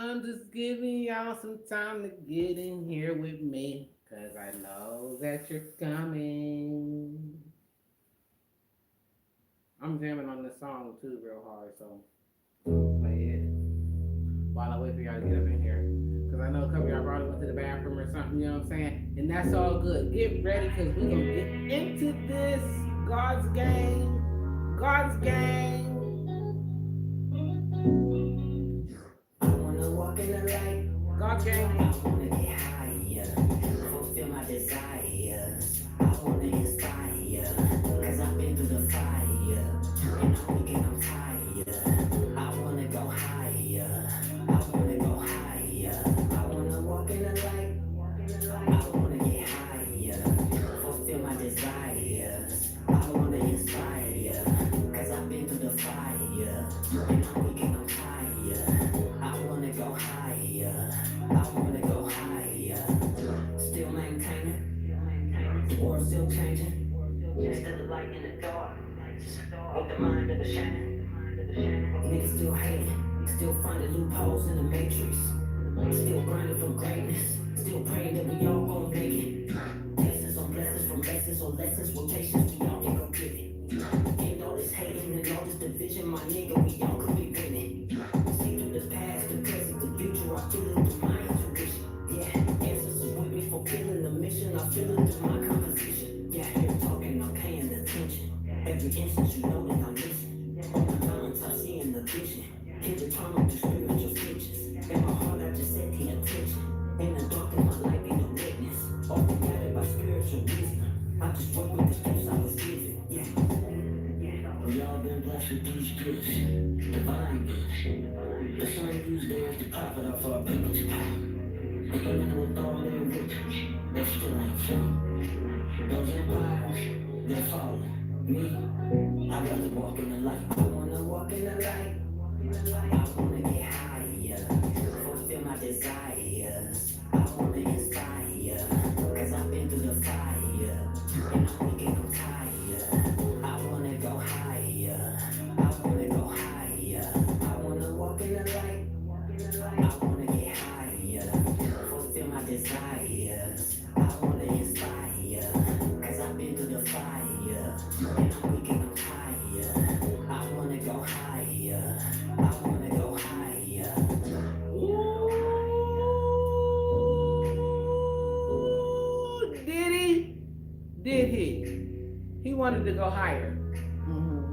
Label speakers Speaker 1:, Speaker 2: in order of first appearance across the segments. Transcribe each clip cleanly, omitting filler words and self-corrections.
Speaker 1: I'm just giving y'all some time to get in here with me, cause I know that you're coming. I'm jamming on this song too real hard, so play it while I wait for y'all to get up in here. Cause I know a couple of y'all probably went to the bathroom or something, you know what I'm saying? And that's all good. Get ready, cause we gonna get into this God's game. God's game. I wanna walk in the light. God's game. I wanna get higher, fulfill my desires. I wanna inspire, cause I've been through the fire. And I'm weak and I'm tired. I wanna go higher. I wanna go higher. I wanna walk in the light. I wanna get higher, fulfill my desires. I wanna inspire, cause I've been through the fire. And I'm weak and I'm tired. I wanna go higher. I wanna go higher. Still maintaining, or still changing. Instead of light in the dark, with the mind of a shining. Niggas still hating, still finding loopholes in the matrix. Still grinding for greatness, still praying that we all gon' make it. Blessings on blessings from lessons on lessons with patience, we all can go get it. And all this hating and all this division, my nigga, we all could be winning. See through the past, the present, the future, I feel it through my intuition. Yeah, answers is with me, fulfilling the mission, I feel it through my composition. Yeah, here talking, I'm paying attention. Every instance, you know that I'm listening. On my minds, I see in the vision. Hear the trauma through spiritual stitches. In my heart, I just set the attention. In the dark of my life, be the witness. Often guided by spiritual wisdom. I just work with the gifts I was given. Yeah. We all been blessed with these gifts. Divine gifts. The sun used theirs to profit off our people's power. And even with all their riches, they still ain't free. Those empires, they're falling. Me, I'd rather walk in the light. I wanna walk in the light. I wanna get higher, fulfill my desires. I wanna inspire, cause I've been through the fire. And I'm weak and I'm tired. I wanna go higher, I wanna go higher. I wanna walk in the light. I wanna get higher, fulfill my desires. I wanna inspire, cause I've been through the fire. And I'm weak and I'm tired. I wanna go higher. I wanna go higher. Ooh, did he? Did he? He wanted to go higher. Ooh,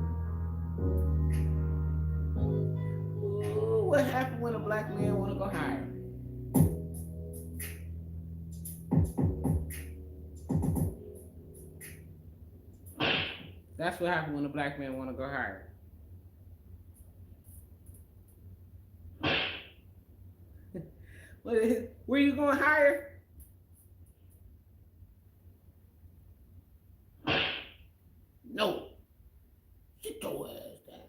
Speaker 1: what happened when a black man want to go higher? That's what happened when a black man want to go higher. Where you going higher? No. Sit your ass down.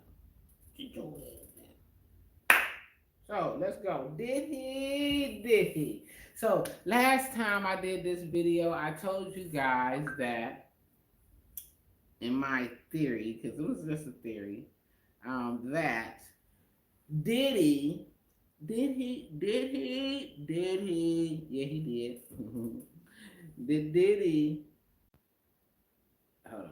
Speaker 1: Sit your ass down. So let's go. Did he? Did he? So last time I did this video, I told you guys that in my theory, because it was just a theory, that Diddy, yeah, he did. Did Diddy, hold on.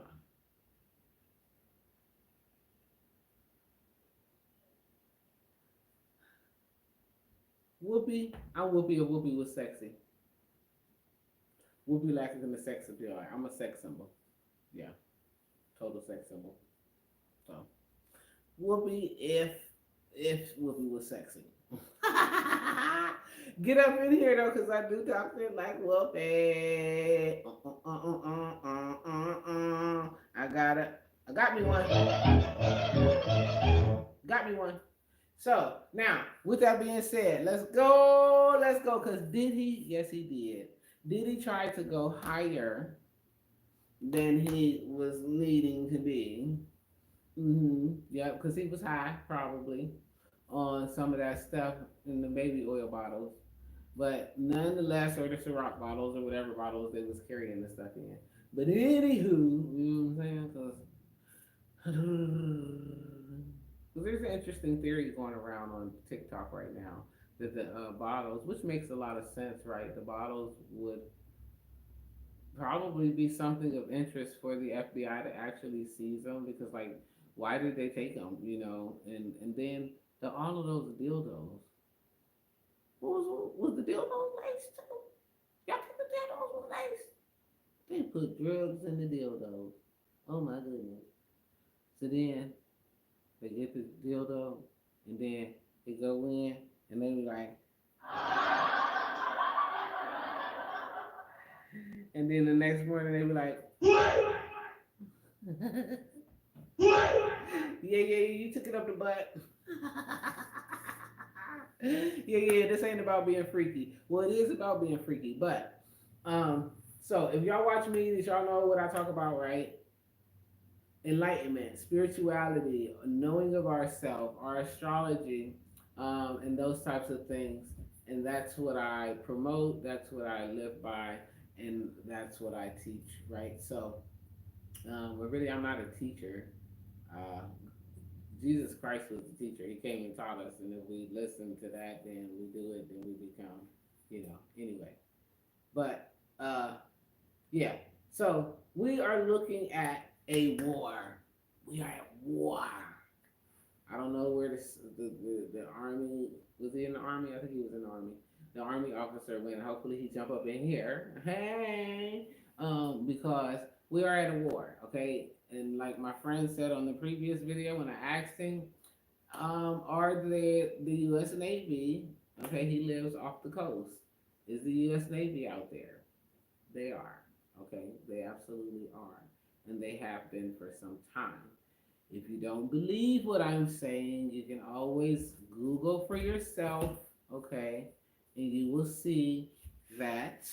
Speaker 1: Whoopi, I'm Whoopi if Whoopi was sexy. Whoopi like in the sex appeal. I'm a sex symbol. Yeah, total sex symbol. So Whoopi if Whoopi was sexy. Get up in here though, cause I do talk to it like Whoopi. I got it. I got me one. Got me one. So now, with that being said, let's go. Let's go. Cause did he? Yes, he did. Did he try to go higher than he was needing to be? Yeah, because he was high probably on some of that stuff in the baby oil bottles, but nonetheless, or the Ciroc bottles or whatever bottles they was carrying the stuff in. But anywho, you know what I'm saying? Because there's an interesting theory going around on TikTok right now
Speaker 2: that the bottles, which makes a lot of sense, right? The bottles would probably be something of interest for the FBI to actually seize them because, like, why did they take them? And then all of those dildos. Was the dildos laced too? Y'all think the dildos was laced? They put drugs in the dildos. Oh my goodness. So then they get the dildo, and then they go in, and they be like, and then the next morning they be like, yeah, you took it up the butt. Yeah, this ain't about being freaky. Well, it is about being freaky, but um, so if y'all watch me, y'all know what I talk about, right? Enlightenment, spirituality, knowing of ourself, our astrology, and those types of things. And that's what I promote. That's what I live by, and that's what I teach, right? So, but really, I'm not a teacher. Uh, Jesus Christ was the teacher. He came and taught us, and if we listen to that, then we do it, then we become, anyway. But yeah, so we are looking at a war. We are at war. I don't know where the army was. He in the army? I think he was in the army. The army officer went. Hopefully he jump up in here. Hey, because we are at a war. Okay, and like my friend said on the previous video when I asked him, are the U.S. Navy? Okay, he lives off the coast. Is the U.S. Navy out there? They are. Okay, they absolutely are, and they have been for some time. If you don't believe what I'm saying, you can always Google for yourself, okay? And you will see that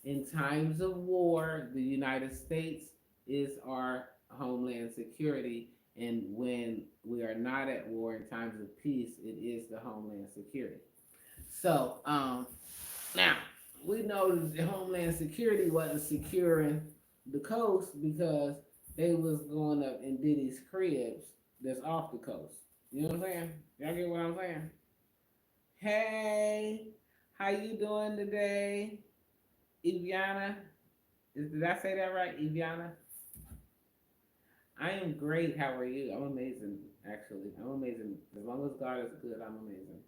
Speaker 2: in times of war, the United States is our homeland security. And when we are not at war in times of peace, it is the homeland security. So, now we know that the homeland security wasn't securing the coast because they was going up in Diddy's cribs that's off the coast. You know what I'm saying? Y'all get what I'm saying? Hey, how you doing today, Iviana? Did I say that right, Iviana? I am great. How are you? I'm amazing, actually. I'm amazing. As long as God is good, I'm amazing.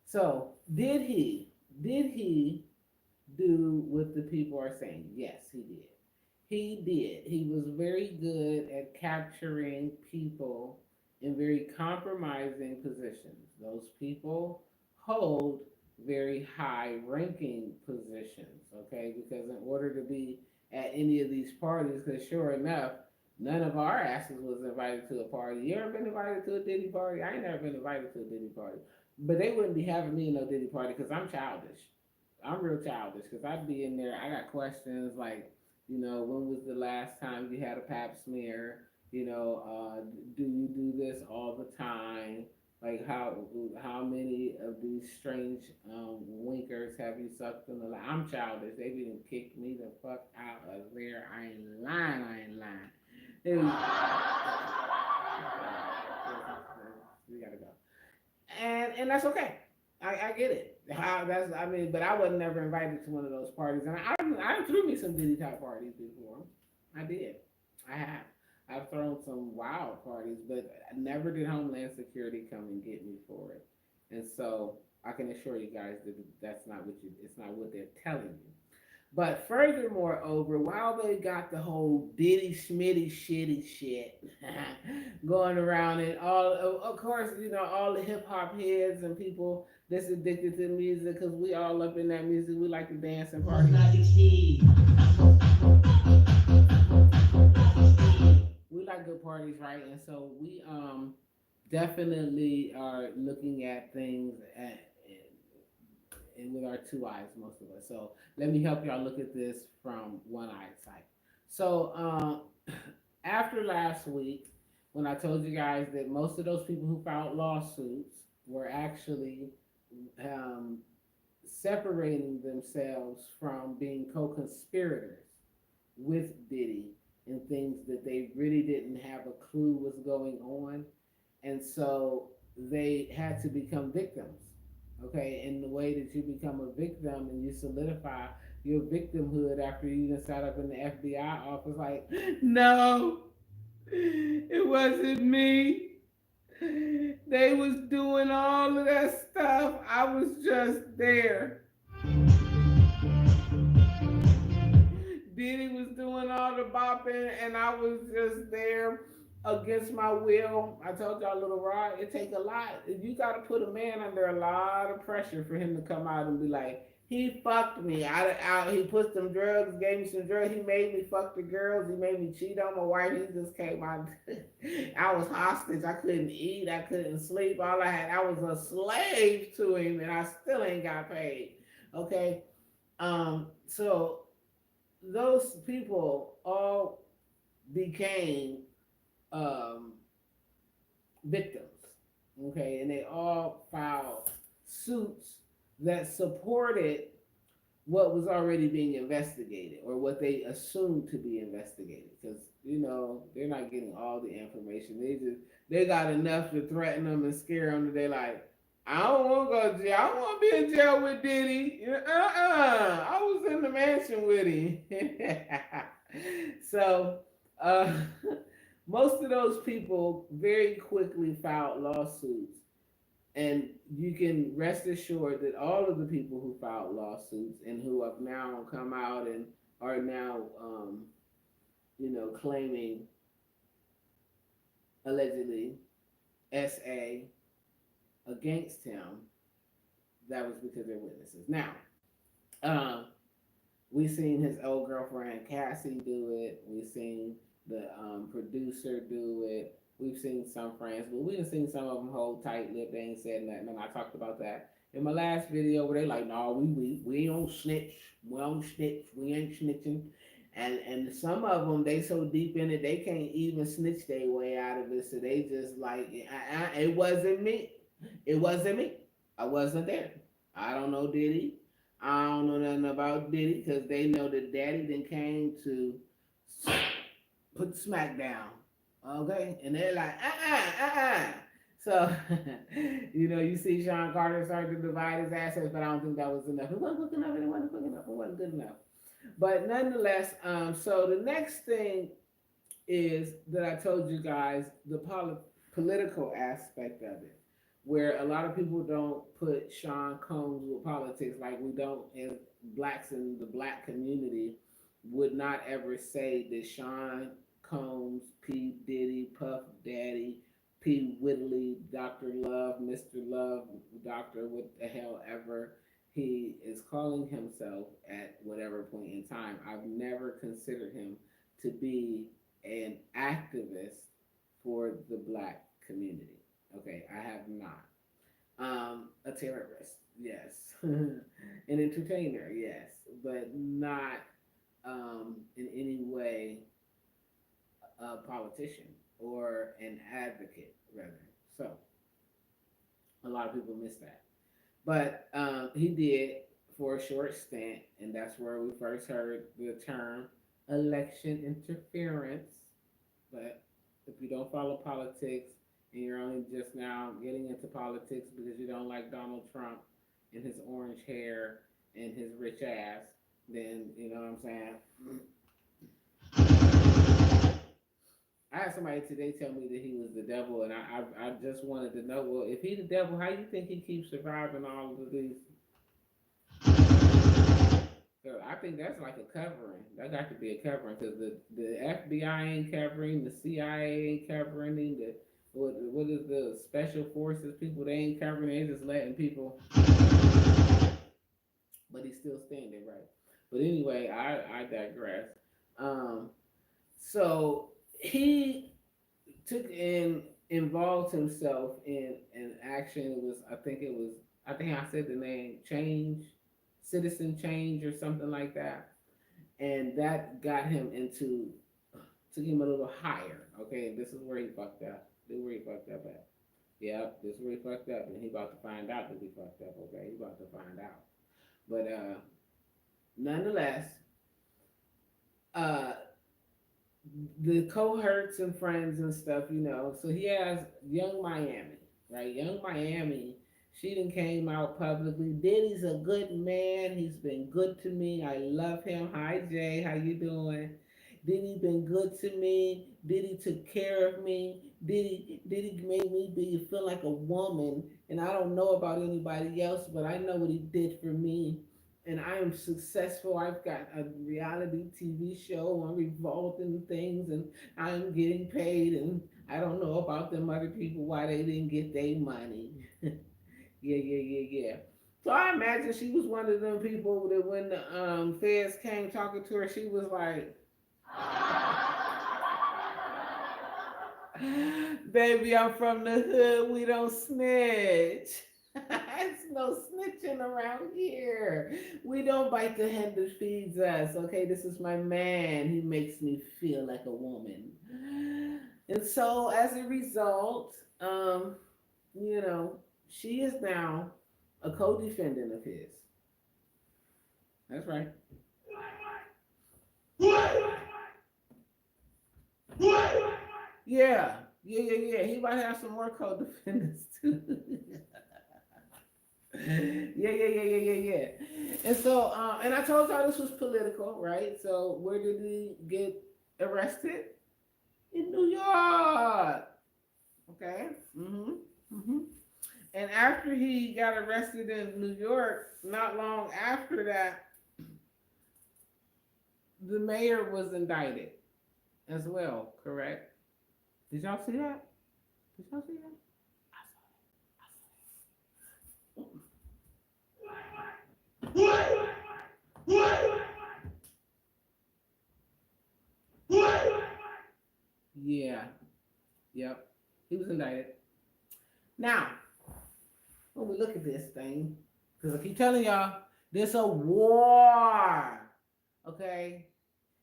Speaker 2: So, did he do what the people are saying? Yes, he did. He did. He was very good at capturing people in very compromising positions. Those people hold very high ranking positions, okay? Because in order to be at any of these parties, because sure enough, none of our asses was invited to a party. You ever been invited to a Diddy party? I ain't never been invited to a Diddy party. But they wouldn't be having me in no Diddy party because I'm childish. I'm real childish because I'd be in there. I got questions like, when was the last time you had a pap smear? Do you do this all the time? Like how many of these strange winkers have you sucked in the line? I'm childish. They didn't kick me the fuck out of there. I ain't lying. I ain't lying. They, we gotta go, and that's okay. I get it. How that's I mean, but I wasn't never invited to one of those parties, and I threw me some Diddy top parties before. I did. I have. I've thrown some wild parties, but never did Homeland Security come and get me for it. And so I can assure you guys that that's not what you. It's not what they're telling you. But furthermore, over while they got the whole Diddy Schmitty shitty shit going around, and all of course, all the hip hop heads and people that's addicted to music, because we all up in that music, we like to dance and party. We like good parties, right? And so we definitely are looking at things and with our two eyes, most of us. So let me help y'all look at this from one eyesight. So after last week, when I told you guys that most of those people who filed lawsuits were actually um, separating themselves from being co-conspirators with Diddy in things that they really didn't have a clue was going on, and so they had to become victims. Okay, and the way that you become a victim and you solidify your victimhood after you even sat up in the FBI office, like, no, it wasn't me. They was doing all of that stuff. I was just there. Diddy was doing all the bopping, and I was just there against my will. I told y'all, Little Rod, it take a lot. You got to put a man under a lot of pressure for him to come out and be like, he fucked me. He put some drugs, gave me some drugs. He made me fuck the girls. He made me cheat on my wife. He just came out. I was hostage. I couldn't eat. I couldn't sleep. All I had, I was a slave to him, and I still ain't got paid. Okay. So those people all became um, victims, okay, and they all filed suits that supported what was already being investigated or what they assumed to be investigated because they're not getting all the information. They got enough to threaten them and scare them that they like, I don't want to go to jail. I don't want to be in jail with Diddy. I was in the mansion with him. So uh, most of those people very quickly filed lawsuits, and you can rest assured that all of the people who filed lawsuits and who have now come out and are now, claiming allegedly SA against him, that was because they're witnesses. Now, um, we've seen his old girlfriend Cassie do it. We've seen the producer do it. We've seen some friends, but we've seen some of them hold tight lip. They ain't said nothing, and I talked about that in my last video where they like, no, we don't snitch. We don't snitch. We ain't snitching. And some of them, they so deep in it, they can't even snitch their way out of it. So they just like, it wasn't me. It wasn't me. I wasn't there. I don't know Diddy. I don't know nothing about Diddy because they know that Daddy then came to put the smack down. Okay? And they're like, So, you see Sean Carter started to divide his assets, but I don't think that was enough. It wasn't quick enough. It wasn't quick enough. It wasn't good enough. But nonetheless, so the next thing is that I told you guys the political aspect of it, where a lot of people don't put Sean Combs with politics, like we don't, as blacks in the black community, would not ever say that Sean Combs, P. Diddy, Puff Daddy, P. Whitley, Dr. Love, Mr. Love, Dr. what the hell ever he is calling himself at whatever point in time. I've never considered him to be an activist for the black community. Okay, I have not. A terrorist, yes. An entertainer, yes, but not in any way a politician or an advocate, rather. So a lot of people miss that. But he did for a short stint, and that's where we first heard the term election interference. But if you don't follow politics and you're only just now getting into politics because you don't like Donald Trump and his orange hair and his rich ass, then you know what I'm saying? I had somebody today tell me that he was the devil, and I just wanted to know, well, if he the devil, how you think he keeps surviving all of these? So I think that's like a covering. That got to be a covering because the FBI ain't covering, the CIA ain't covering, the what is the special forces people, they ain't covering. They just letting people, but he's still standing, right? But anyway, I digress. Um, so he took and involved himself in an action. I think I said the name Change, Citizen Change or something like that. And that got him into, took him a little higher. Okay, this is where he fucked up. This is where he fucked up at. Yep, this is where he fucked up, and he about to find out that he fucked up. Okay, he about to find out. But nonetheless, uh, the cohorts and friends and stuff, so he has Young Miami, right? Young Miami She done came out publicly. Diddy's a good man. He's been good to me. I love him. Hi Jay, how you doing? Diddy been good to me. Diddy took care of me. Diddy made me be feel like a woman. And I don't know about anybody else, but I know what he did for me. And I am successful. I've got a reality TV show on revolting things, and I'm getting paid. And I don't know about them other people why they didn't get their money. Yeah. So I imagine she was one of them people that when the feds came talking to her, she was like, "Baby, I'm from the hood. We don't snitch. It's no snitching around here. We don't bite the hand that feeds us. Okay, this is my man. He makes me feel like a woman." And so as a result, you know, she is now a co-defendant of his. That's right. Yeah. He might have some more co-defendants too. Yeah. And so, and I told y'all this was political, right? So, where did he get arrested? In New York. Okay. Mm-hmm. And after he got arrested in New York, not long after that, the mayor was indicted as well, correct? Did y'all see that? Did y'all see that? Yeah. Yep. He was indicted. Now, when we look at this thing, because I keep telling y'all, this a war. Okay?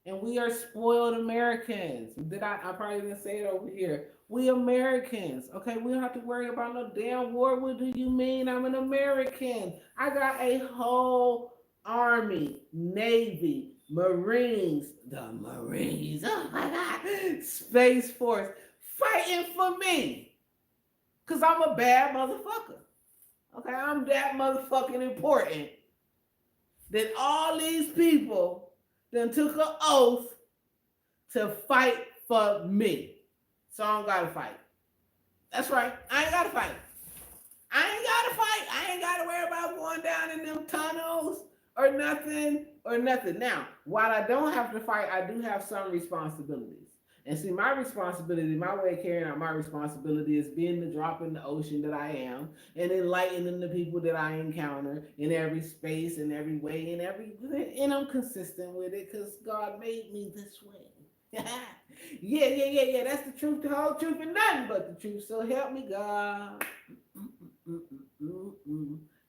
Speaker 2: And we are spoiled Americans. I probably didn't say it over here. We Americans, okay? We don't have to worry about no damn war. What do you mean? I'm an American. I got a whole army, navy, Marines, the Marines, oh my God, Space Force, fighting for me. Because I'm a bad motherfucker. Okay, I'm that motherfucking important that all these people then took an oath to fight for me. So I don't gotta fight. That's right. I ain't gotta fight. I ain't gotta worry about going down in them tunnels or nothing. Now, while I don't have to fight, I do have some responsibilities. And see, my responsibility, my way of carrying out my responsibility is being the drop in the ocean that I am and enlightening the people that I encounter in every space, in every way, and I'm consistent with it because God made me this way. Yeah. That's the truth, the whole truth, and nothing but the truth. So help me, God.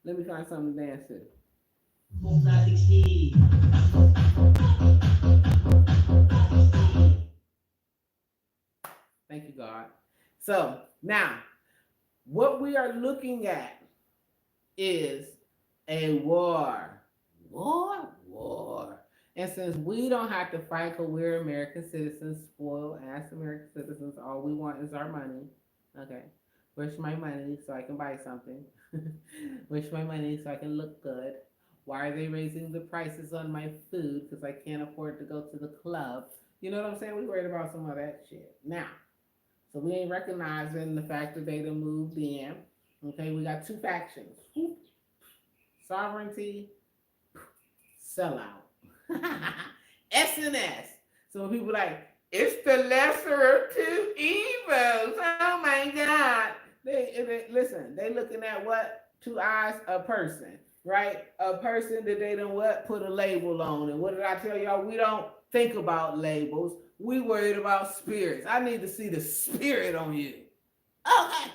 Speaker 2: Let me find something to dance to. Thank you, God. So now, what we are looking at is a war. War. And since we don't have to fight because we're American citizens, spoiled ass American citizens, all we want is our money. Okay. Where's my money so I can buy something? Where's my money so I can look good? Why are they raising the prices on my food because I can't afford to go to the club? You know what I'm saying? We worried about some of that shit. Now, so we ain't recognizing the fact that they done moved in. Okay, we got two factions. Sovereignty, sellout. SNS. So when people like, it's the lesser of two evils. Oh my God. They listen, they looking at what? Two eyes, a person, right? A person that they done what? Put a label on. And what did I tell y'all? We don't think about labels. We worried about spirits. I need to see the spirit on you. Okay.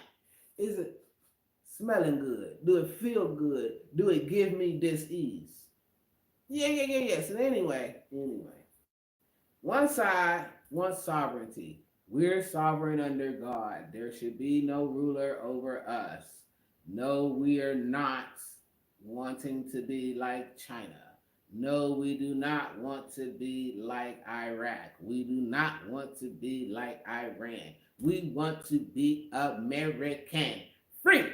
Speaker 2: Is it smelling good? Do it feel good? Do it give me dis-ease? Yeah. So anyway, one side wants sovereignty. We're sovereign under God. There should be no ruler over us. No, we are not wanting to be like China. No, we do not want to be like Iraq. We do not want to be like Iran. We want to be American. Free.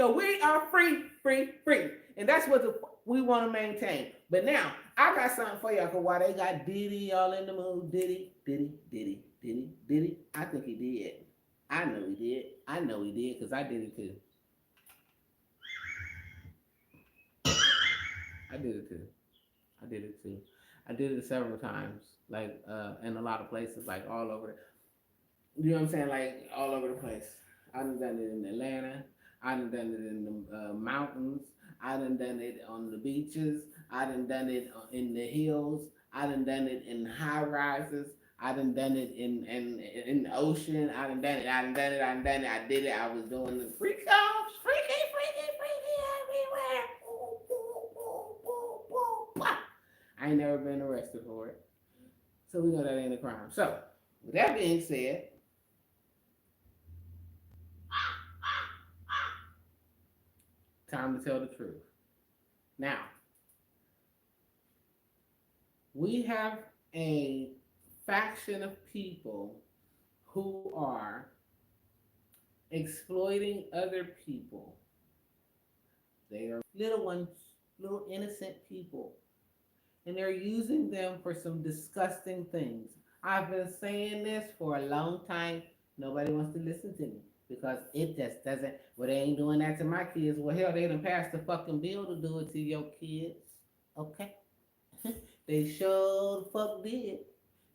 Speaker 2: So we are free, free, free. And that's what we want to maintain. But now, I got something for y'all, because while they got Diddy all in the mood, Diddy, Diddy, Diddy, Diddy, Diddy, I think he did. I know he did. I know he did, because I did it too. I did it too. I did it too. I did it several times, like in a lot of places, like all over. You know what I'm saying? Like all over the place. I done done it in Atlanta. I done done it in the mountains. I done done it on the beaches. I done done it in the hills. I done done it in high rises. I done done it in the ocean. I done done it. I done done it. I done done it. I did it. I was doing the freak offs, freaky, freaky, freaky everywhere. I ain't never been arrested for it. So we know that ain't a crime. So, with that being said, time to tell the truth. Now, we have a faction of people who are exploiting other people. They are little ones, little innocent people. And they're using them for some disgusting things. I've been saying this for a long time. Nobody wants to listen to me because it just doesn't. Well, they ain't doing that to my kids. Well, hell, they done passed the fucking bill to do it to your kids. Okay? They sure the fuck did.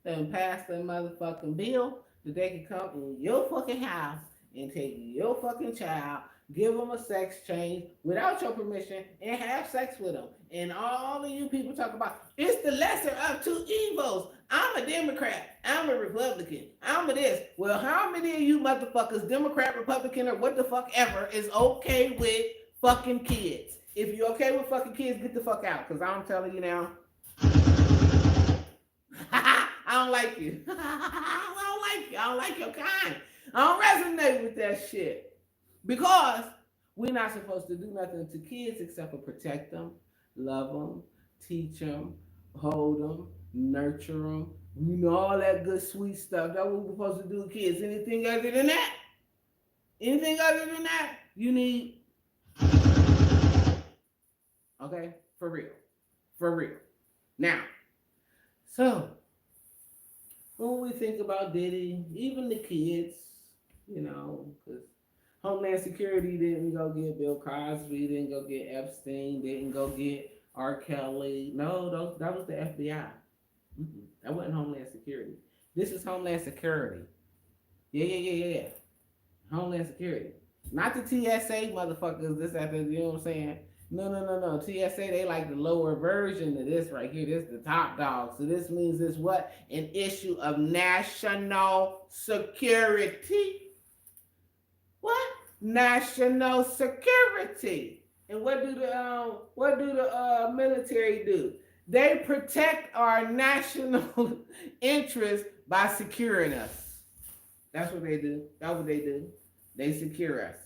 Speaker 2: They done passed the motherfucking bill that they can come in your fucking house and take your fucking child, give them a sex change without your permission, and have sex with them. And all of you people talk about, it's the lesser of two evils. I'm a Democrat. I'm a Republican. I'm a this. Well, how many of you motherfuckers, Democrat, Republican, or what the fuck ever, is okay with fucking kids? If you're okay with fucking kids, get the fuck out. Because I'm telling you now, I don't like you. I don't like you. I don't like your kind. I don't resonate with that shit. Because we're not supposed to do nothing to kids except for protect them, love them, teach them, hold them, nurture them. You know, all that good sweet stuff. That's what we're supposed to do with kids. Anything other than that? Anything other than that? You need... Okay? For real. For real. Now, so, when we think about Diddy, even the kids, you know, because Homeland Security didn't go get Bill Cosby, didn't go get Epstein, didn't go get R. Kelly. No, that was the FBI. That wasn't Homeland Security. This is Homeland Security. Yeah. Homeland Security. Not the TSA motherfuckers, this after, you know what I'm saying? No. TSA, they like the lower version of this right here. This is the top dog. So this means this what? An issue of national security. What? National security. And what do the military do? They protect our national interests by securing us. That's what they do. That's what they do. They secure us.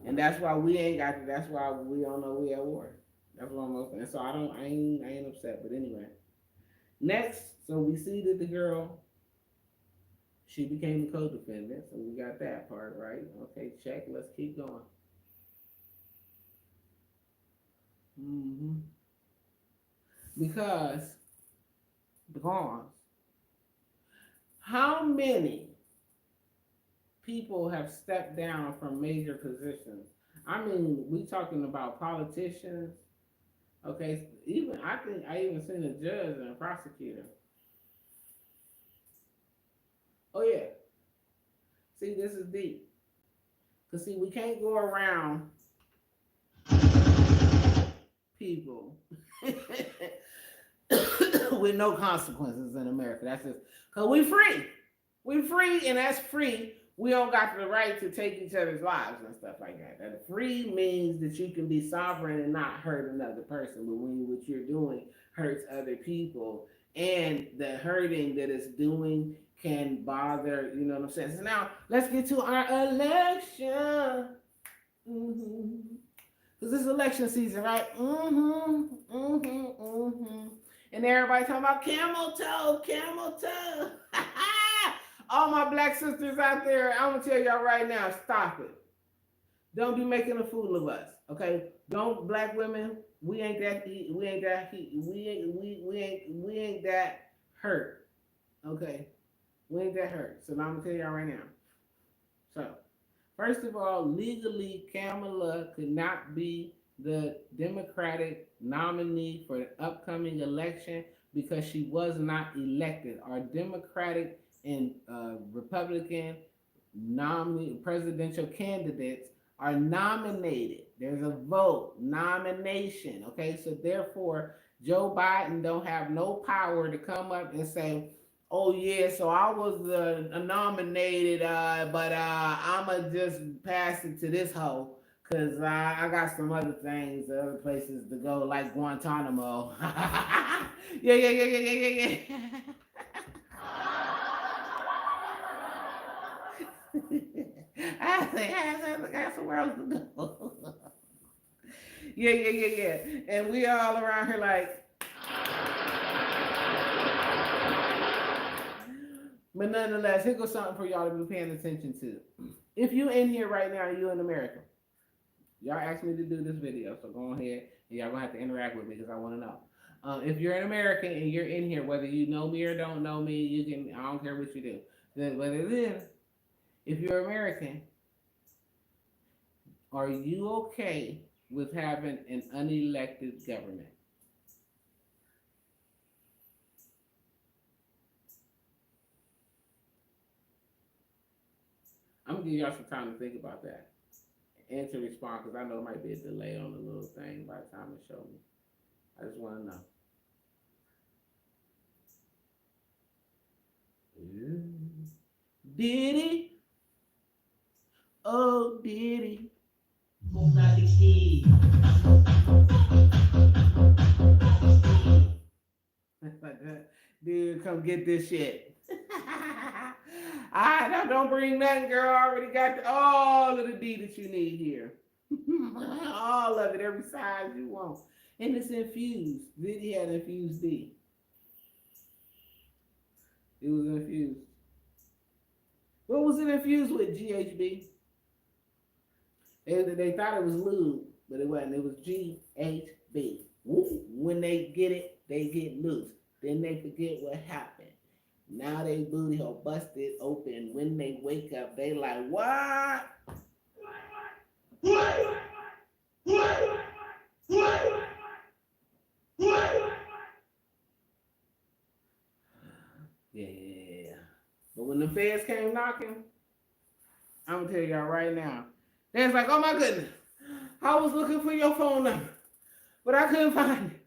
Speaker 2: And that's why we ain't got to, that's why we don't know we at war. That's what I'm looking at. So I ain't upset. But anyway. Next, so we see that the girl, she became the co-defendant. So we got that part right. Okay, check. Let's keep going. Because how many people have stepped down from major positions? I mean, we talking about politicians. Okay, even I think I even seen a judge and a prosecutor. Oh yeah. See, this is deep. Cause see, we can't go around people with no consequences in America. That's just cause we free. We free, and that's free. We don't got the right to take each other's lives and stuff like that. That free means that you can be sovereign and not hurt another person, but when what you're doing hurts other people, and the hurting that it's doing can bother, you know what I'm saying? So now let's get to our election. Because this is election season, right? And everybody talking about camel toe. All my black sisters out there, I'm going to tell y'all right now, stop it. Don't be making a fool of us, okay? Don't black women. We ain't that. We ain't that. We ain't that hurt, okay? We ain't that hurt. So now I'm gonna tell y'all right now. So first of all, legally, Kamala could not be the Democratic nominee for the upcoming election because she was not elected. Our Democratic and Republican nominee presidential candidates are nominated. There's a vote, nomination. Okay, so therefore, Joe Biden don't have no power to come up and say, "Oh yeah, so I was nominated, but I'ma just pass it to this hoe." Cause I got some other things, other places to go, like Guantanamo. Yeah. I got somewhere else to go. Yeah. And we all around here like, but nonetheless, here goes something for y'all to be paying attention to. If you in here right now, you in America, y'all asked me to do this video, so go ahead and y'all gonna have to interact with me because I want to know. If you're an American and you're in here, whether you know me or don't know me, you can. I don't care what you do. But it is. If you're American, are you okay with having an unelected government? I'm gonna give y'all some time to think about that and to respond because I know it might be a delay on the little thing by the time it show me. I just want to know. Did he? Oh, did he? Dude, come get this shit. I don't bring nothing, girl. I already got all of the D that you need here. All of it, every size you want. And it's infused. Diddy had infused D. It was infused. What was it infused with, GHB? They thought it was lube, but it wasn't. It was GHB. When they get it, they get loose. Then they forget what happened. Now they booty hole busted open. When they wake up, they like, what? Yeah. But when the feds came knocking, I'm gonna tell y'all right now. They was like, oh my goodness, I was looking for your phone number, but I couldn't find it.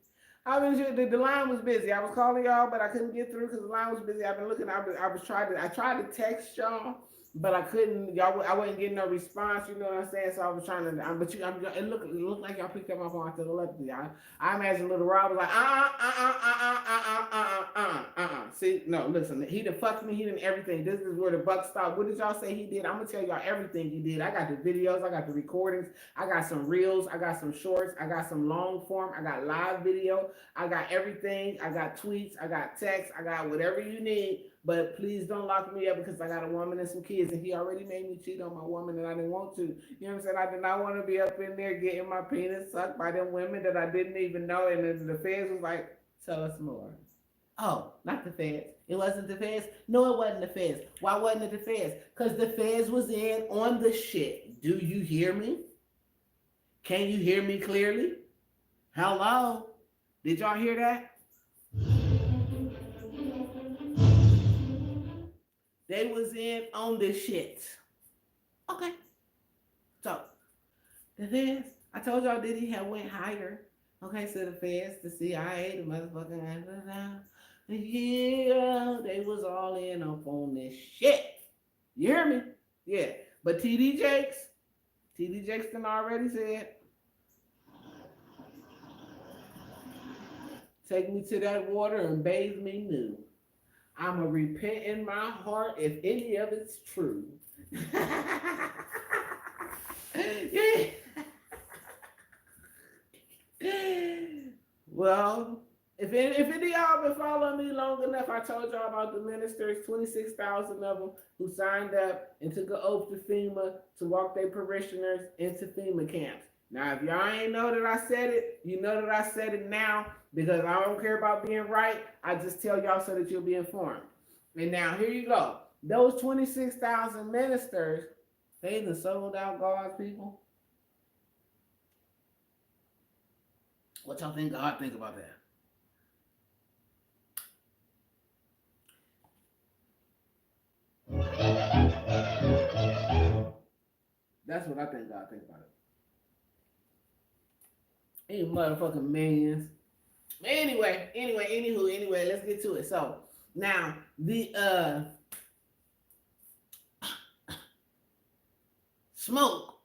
Speaker 2: The line was busy. I was calling y'all, but I couldn't get through because the line was busy. I've been looking. I tried to text y'all, but I couldn't. I wasn't getting no response. You know what I'm saying? So I was trying to. It looked like y'all picked up my phone. I said, "Look, I imagine little Rob was like, See, no, listen. He done fucked me. He done everything. This is where the buck stopped. What did y'all say he did? I'm gonna tell y'all everything he did. I got the videos. I got the recordings. I got some reels. I got some shorts. I got some long form. I got live video. I got everything. I got tweets. I got texts. I got whatever you need. But please don't lock me up because I got a woman and some kids, and he already made me cheat on my woman, and I didn't want to. You know what I'm saying? I did not want to be up in there getting my penis sucked by them women that I didn't even know. And then the feds was like, "Tell us more." Oh, not the feds. It wasn't the feds. No, it wasn't the feds. Why wasn't it the feds? Because the feds was in on the shit. Do you hear me? Can you hear me clearly? Hello? Did y'all hear that? They was in on the shit. Okay. So, the feds, I told y'all Diddy had went higher. Okay, so the feds, the CIA, the motherfucking, yeah, they was all in up on this shit. You hear me? Yeah. But TD Jakes done already said, take me to that water and bathe me new. I'ma repent in my heart if any of it's true. Yeah. Well, if any of y'all been following me long enough, I told y'all about the ministers, 26,000 of them who signed up and took an oath to FEMA to walk their parishioners into FEMA camps. Now, if y'all ain't know that I said it, you know that I said it now because I don't care about being right. I just tell y'all so that you'll be informed. And now, here you go. Those 26,000 ministers, they either sold out God's people. What y'all think God think about that? That's what I think God think about it. Any motherfucking millions. Anyway, let's get to it. So now the smoke.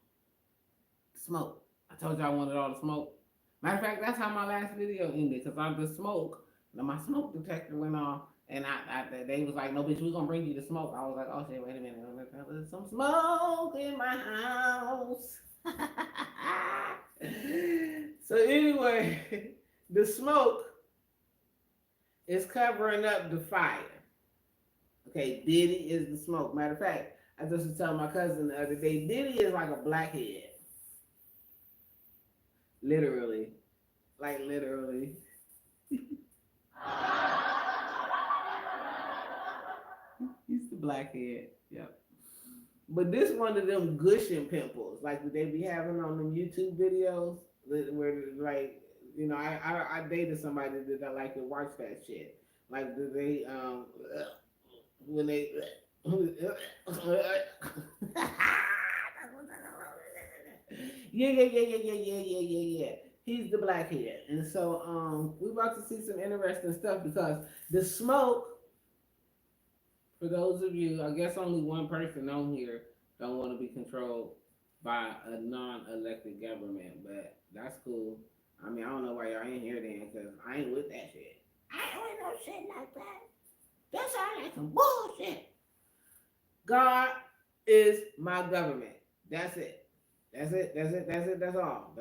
Speaker 2: I told you I wanted all the smoke. Matter of fact, that's how my last video ended, because on the smoke, my smoke detector went off, and they was like, no, bitch, we gonna bring you the smoke. I was like, oh shit, wait a minute, there's some smoke in my house. So anyway, the smoke is covering up the fire. Okay, Diddy is the smoke. Matter of fact, I just was telling my cousin the other day, Diddy is like a blackhead. Literally. Like literally. He's the blackhead. Yep. But this one of them gushing pimples, like they be having on them YouTube videos, where like, you know, I dated somebody that like to watch that shit. Like they when they yeah. He's the blackhead. And so we're about to see some interesting stuff because the smoke, for those of you, I guess only one person on here don't want to be controlled by a non-elected government, but that's cool. I mean, I don't know why y'all ain't here then, because I ain't with that shit. I ain't with no shit like that. That's all like some bullshit. God is my government. That's it. That's all.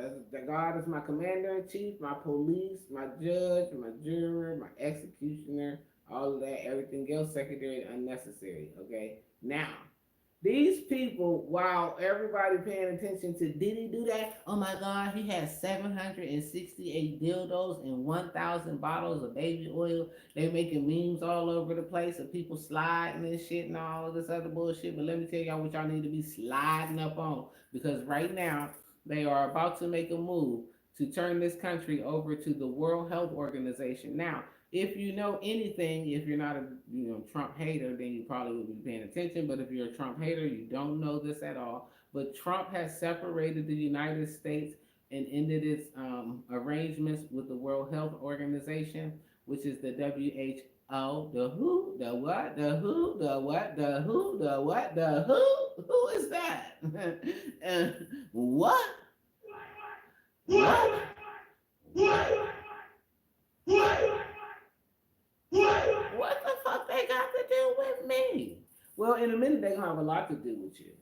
Speaker 2: God is my commander in chief, my police, my judge, my juror, my executioner, all of that, everything else secondary and unnecessary. Okay? Now, these people, while everybody paying attention to did he do that? Oh my God, he had 768 dildos and 1,000 bottles of baby oil. They making memes all over the place of people sliding and shit and all of this other bullshit. But let me tell y'all what y'all need to be sliding up on. Because right now, they are about to make a move to turn this country over to the World Health Organization. Now, if you know anything, if you're not a Trump hater, then you probably would be paying attention. But if you're a Trump hater, you don't know this at all. But Trump has separated the United States and ended its arrangements with the World Health Organization, which is the WHO. The who, the what, the who, the what, the who, the what, the who? Who is that? What? What? What the fuck they got to do with me? Well, in a minute, they're going to have a lot to do with you.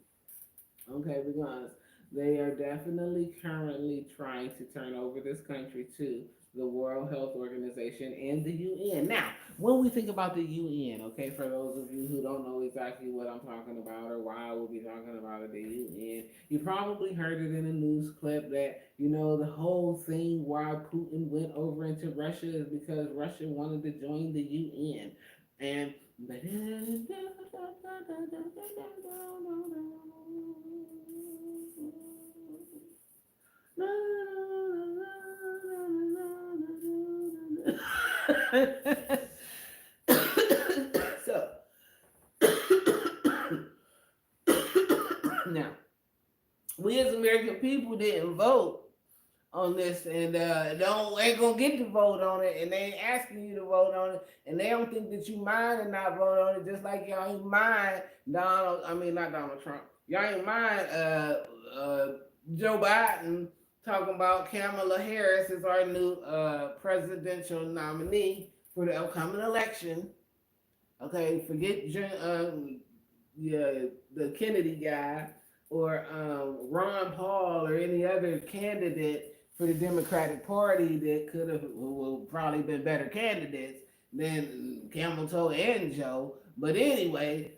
Speaker 2: Okay, because they are definitely currently trying to turn over this country to the World Health Organization and the UN. Now, when we think about the UN, okay, for those of you who don't know exactly what I'm talking about or why I will be talking about the UN, you probably heard it in a news clip that, the whole thing why Putin went over into Russia is because Russia wanted to join the UN. And so now we as American people didn't vote on this and ain't gonna get to vote on it, and they ain't asking you to vote on it, and they don't think that you mind and not vote on it, just like y'all ain't mind not Donald Trump. Y'all ain't mind Joe Biden talking about Kamala Harris as our new presidential nominee for the upcoming election. Okay, forget the Kennedy guy or Ron Paul or any other candidate for the Democratic Party that could have well, probably been better candidates than Camel Toe and Joe. But anyway,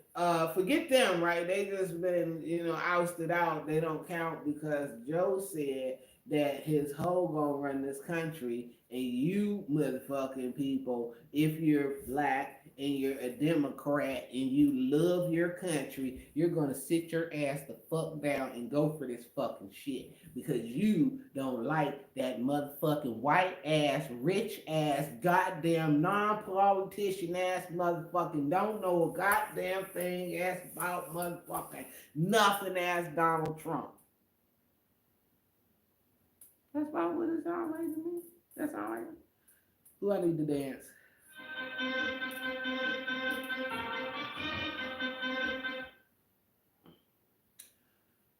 Speaker 2: forget them, right? They just been, ousted out. They don't count because Joe said that his hoe gonna run this country, and you motherfucking people, if you're black and you're a Democrat and you love your country, you're gonna sit your ass the fuck down and go for this fucking shit because you don't like that motherfucking white ass, rich ass, goddamn non-politician ass motherfucking don't know a goddamn thing ass about motherfucking nothing ass Donald Trump. That's about what it's all like to me. That's all I am. Who I need to dance?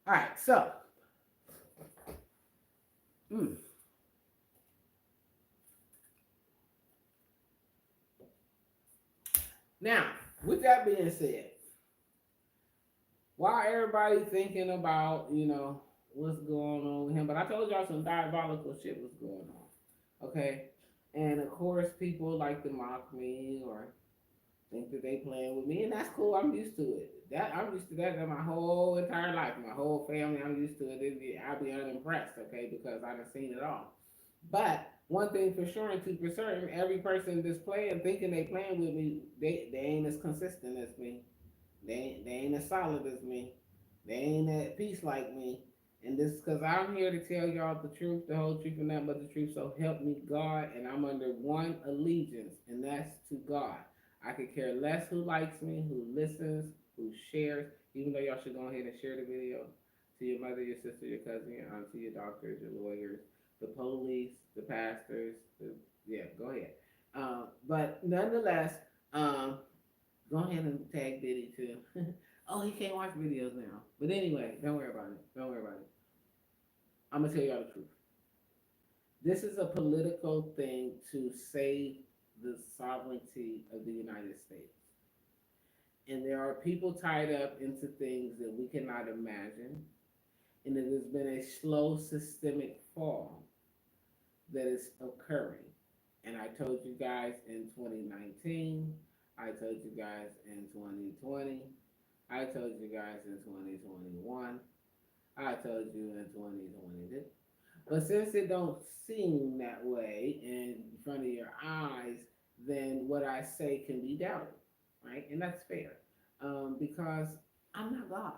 Speaker 2: All right, so mm, now with that being said, while everybody thinking about what's going on with him, but I told y'all some diabolical shit was going on. Okay, and of course people like to mock me or think that they playing with me, and that's cool. I'm used to it. That I'm used to that my whole entire life, my whole family. I'm used to it. I'll be unimpressed, okay, because I done seen it all. But one thing for sure and two for certain, every person that's playing, thinking they playing with me, they ain't as consistent as me. They ain't as solid as me. They ain't at peace like me. And this is because I'm here to tell y'all the truth, the whole truth, and nothing but the truth. So help me God, and I'm under one allegiance, and that's to God. I could care less who likes me, who listens, who shares, even though y'all should go ahead and share the video to your mother, your sister, your cousin, your auntie, your doctors, your lawyers, the police, the pastors. Yeah, go ahead. But nonetheless, um, go ahead and tag Diddy too. Oh, he can't watch videos now. But anyway, don't worry about it. Don't worry about it. I'm gonna tell y'all the truth. This is a political thing to save the sovereignty of the United States. And there are people tied up into things that we cannot imagine. And it has been a slow systemic fall that is occurring. And I told you guys in 2019, I told you guys in 2020, I told you guys in 2021, I told you in 2022. But since it don't seem that way in front of your eyes, then what I say can be doubted, right? And that's fair, because I'm not God.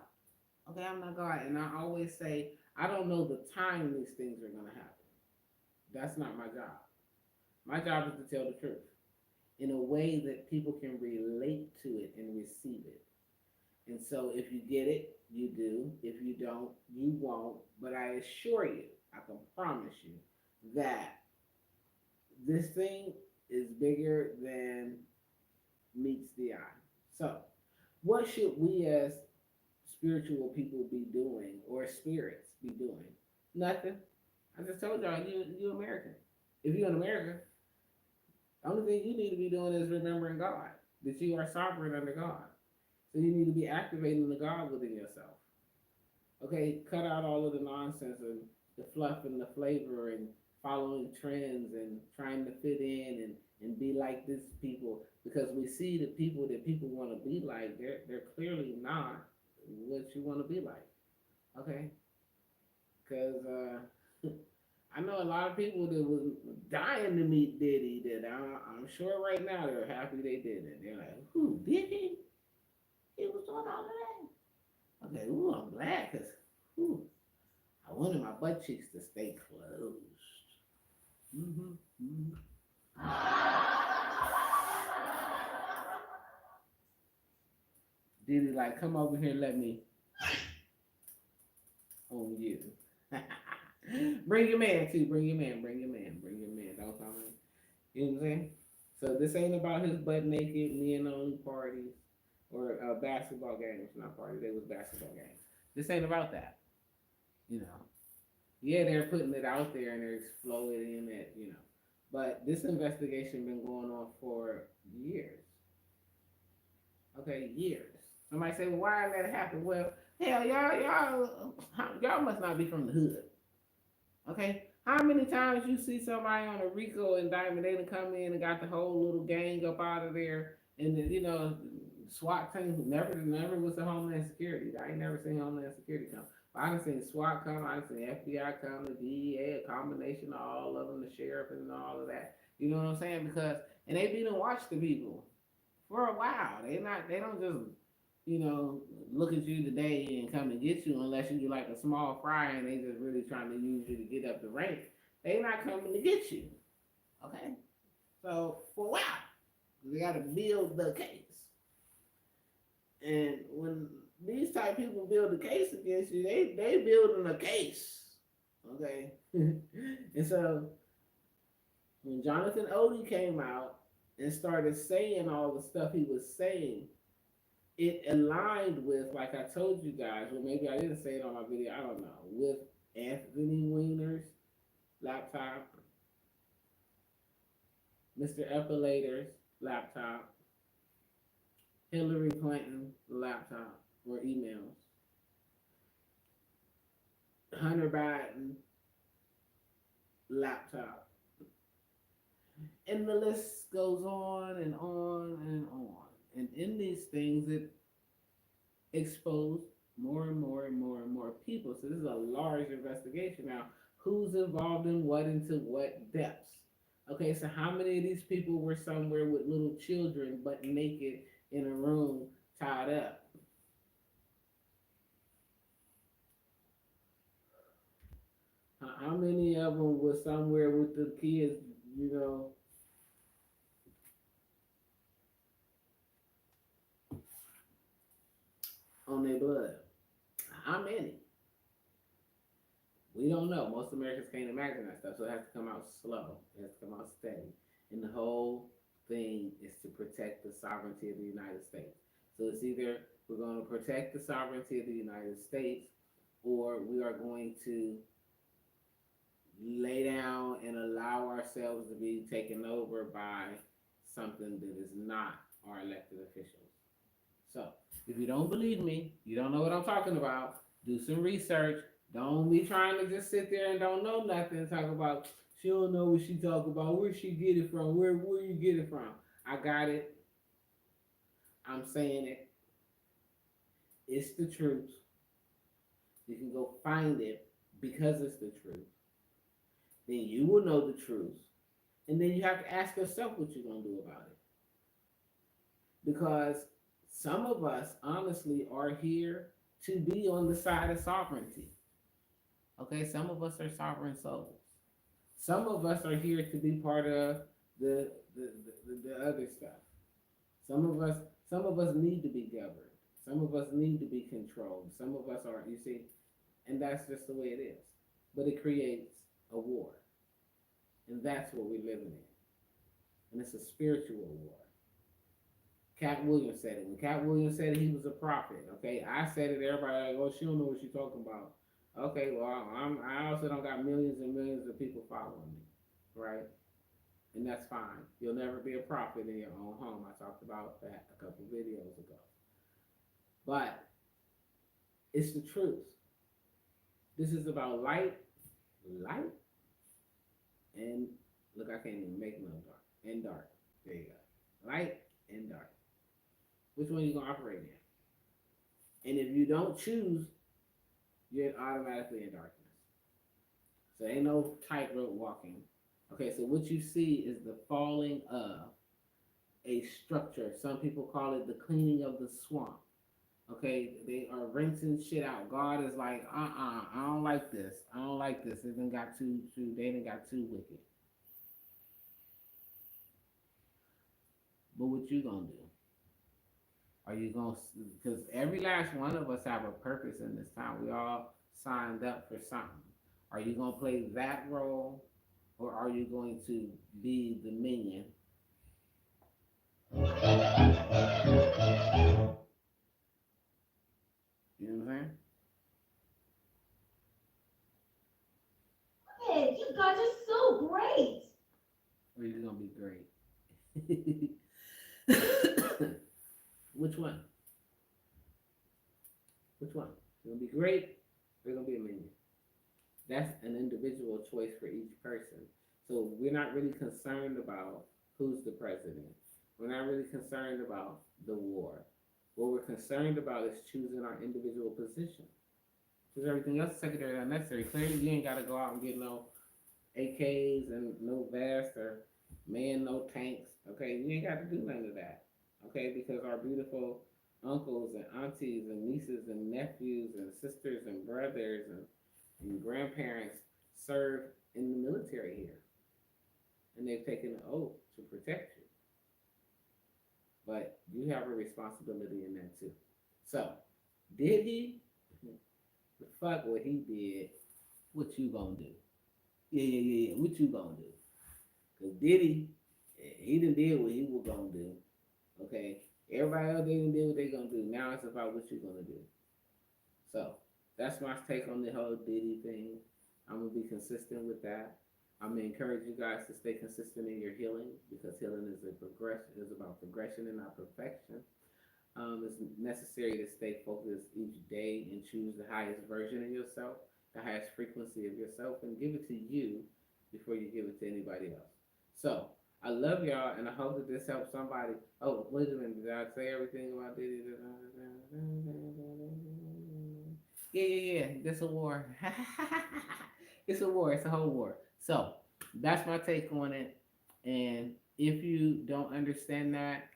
Speaker 2: Okay, I'm not God, and I always say I don't know the time these things are gonna happen. That's not my job. My job is to tell the truth in a way that people can relate to it and receive it. And so if you get it, you do. If you don't, you won't. But I assure you, I can promise you that this thing is bigger than meets the eye. So, what should we as spiritual people be doing or spirits be doing? Nothing. I just told y'all you American. If you're in America, the only thing you need to be doing is remembering God, that you are sovereign under God. So you need to be activating the God within yourself. Okay, cut out all of the nonsense and the fluff and the flavor and following trends and trying to fit in and be like this people because we see the people that people want to be like, they're clearly not what you want to be like. Okay? Because I know a lot of people that was dying to meet Diddy that I'm sure right now they're happy they did it. They're like, who, Diddy? He was doing all of that. Okay, ooh, I'm glad because I wanted my butt cheeks to stay closed. Mm-hmm, mm-hmm. Diddy like, come over here and let me on you. Bring your man too. Bring your man. Bring your man. Bring your man. Don't call me. You know what I'm saying? So this ain't about his butt naked men only parties or basketball games. Not parties. They was basketball games. This ain't about that. You know. Yeah, they're putting it out there and they're exploding it. You know. But this investigation been going on for years. Okay, years. Somebody say, well, why did that happen? Well, hell, y'all must not be from the hood. Okay, How many times you see somebody on a RICO indictment, they done come in and got the whole little gang up out of there, and then, SWAT team never was the Homeland Security. I ain't never seen Homeland Security come. But I done seen SWAT come, I done seen FBI come, the DEA, a combination of all of them, the sheriff and all of that. You know what I'm saying? Because and they be to watch the people for a while. They don't just look at you today and come and get you unless you like a small fry and they just really trying to use you to get up the rank. They not coming to get you. Okay? So for a while, they gotta build the case. And when these type of people build a case against you, they building a case. Okay? And so when Jonathan Odie came out and started saying all the stuff he was saying, it aligned with, like I told you guys, well, maybe I didn't say it on my video, I don't know, with Anthony Weiner's laptop, Mr. Epolator's laptop, Hillary Clinton's laptop or emails, Hunter Biden laptop. And the list goes on and on and on. And in these things, it exposed more and more and more and more people. So this is a large investigation. Now, who's involved in what and to what depths? Okay, so how many of these people were somewhere with little children but naked in a room tied up? How many of them were somewhere with the kids, on their blood? How many? We don't know. Most Americans can't imagine that stuff, so it has to come out slow. It has to come out steady. And the whole thing is to protect the sovereignty of the United States. So it's either we're going to protect the sovereignty of the United States, or we are going to lay down and allow ourselves to be taken over by something that is not our elected officials. So if you don't believe me, you don't know what I'm talking about, do some research. Don't be trying to just sit there and don't know nothing and talk about, she don't know what she talk about, where she get it from, where you get it from. I got it. I'm saying it. It's the truth. You can go find it because it's the truth. Then you will know the truth. And then you have to ask yourself what you're going to do about it. Because some of us, honestly, are here to be on the side of sovereignty. Okay, some of us are sovereign souls. Some of us are here to be part of the other stuff. Some of us need to be governed. Some of us need to be controlled. Some of us aren't, you see, and that's just the way it is. But it creates a war. And that's what we're living in. And it's a spiritual war. Cat Williams said it. When Cat Williams said it, he was a prophet. Okay, I said it. Everybody like, oh, she don't know what she's talking about. Okay, well, I also don't got millions and millions of people following me, right? And that's fine. You'll never be a prophet in your own home. I talked about that a couple videos ago. But it's the truth. This is about light, and look, I can't even make no dark, and dark. There you go. Light and dark. Which one are you going to operate in? And if you don't choose, you're automatically in darkness. So ain't no tightrope walking. Okay, so what you see is the falling of a structure. Some people call it the cleaning of the swamp. Okay, they are rinsing shit out. God is like, I don't like this. I don't like this. They done got too wicked. But what you gonna do? Are you going to, because every last one of us have a purpose in this time. We all signed up for something. Are you going to play that role, or are you going to be the minion? You know what I'm saying?
Speaker 3: Hey, you guys are so great.
Speaker 2: Or are you going to be great? Which one? Which one? You're going to be great, or you're going to be a minion? That's an individual choice for each person. So we're not really concerned about who's the president. We're not really concerned about the war. What we're concerned about is choosing our individual position. Because everything else is secondary and unnecessary. Clearly, you ain't got to go out and get no AKs and no vests or man, no tanks. Okay, you ain't got to do none of that. Okay, because our beautiful uncles and aunties and nieces and nephews and sisters and brothers and grandparents serve in the military here, and they've taken an oath to protect you. But you have a responsibility in that too. So, did he? The fuck what he did? What you gonna do? Yeah. What you gonna do? Cause Diddy, he done did what he was gonna do. Okay, everybody else they done did what they gonna do. Now it's about what you gonna do. So that's my take on the whole Diddy thing. I'm gonna be consistent with that. I'm gonna encourage you guys to stay consistent in your healing because healing is a progression. Is about progression and not perfection. It's necessary to stay focused each day and choose the highest version of yourself, the highest frequency of yourself, and give it to you before you give it to anybody else. So I love y'all, and I hope that this helps somebody. Oh, wait a minute, did I say everything about Diddy? Yeah. This a war. It's a war. It's a whole war. So that's my take on it. And if you don't understand that,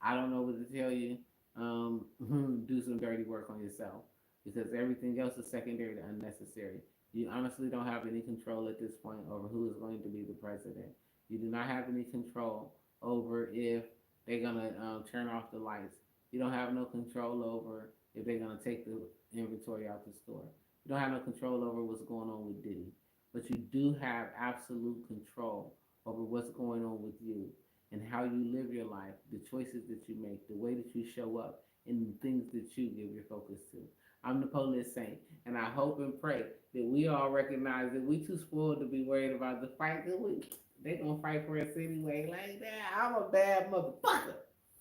Speaker 2: I don't know what to tell you. Do some dirty work on yourself because everything else is secondary to unnecessary. You honestly don't have any control at this point over who is going to be the president. You do not have any control over if they're gonna turn off the lights. You don't have no control over if they're gonna take the inventory out the store. You don't have no control over what's going on with Diddy, but you do have absolute control over what's going on with you and how you live your life, the choices that you make, the way that you show up, and the things that you give your focus to. I'm the PolitSaint, and I hope and pray that we all recognize that we too spoiled to be worried about the fight that we they gonna fight for us anyway. Like that, I'm a bad motherfucker.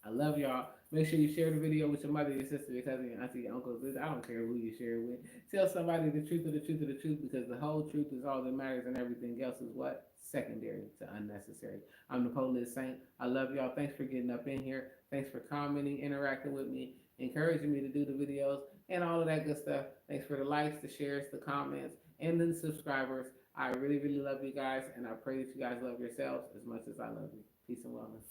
Speaker 2: I love y'all. Make sure you share the video with your mother, your sister, your cousin, your auntie, your uncle. I don't care who you share it with. Tell somebody the truth of the truth of the truth because the whole truth is all that matters and everything else is what? Secondary to unnecessary. I'm the PolitSaint. I love y'all. Thanks for getting up in here. Thanks for commenting, interacting with me, encouraging me to do the videos and all of that good stuff. Thanks for the likes, the shares, the comments, and the subscribers. I really love you guys, and I pray that you guys love yourselves as much as I love you. Peace and wellness.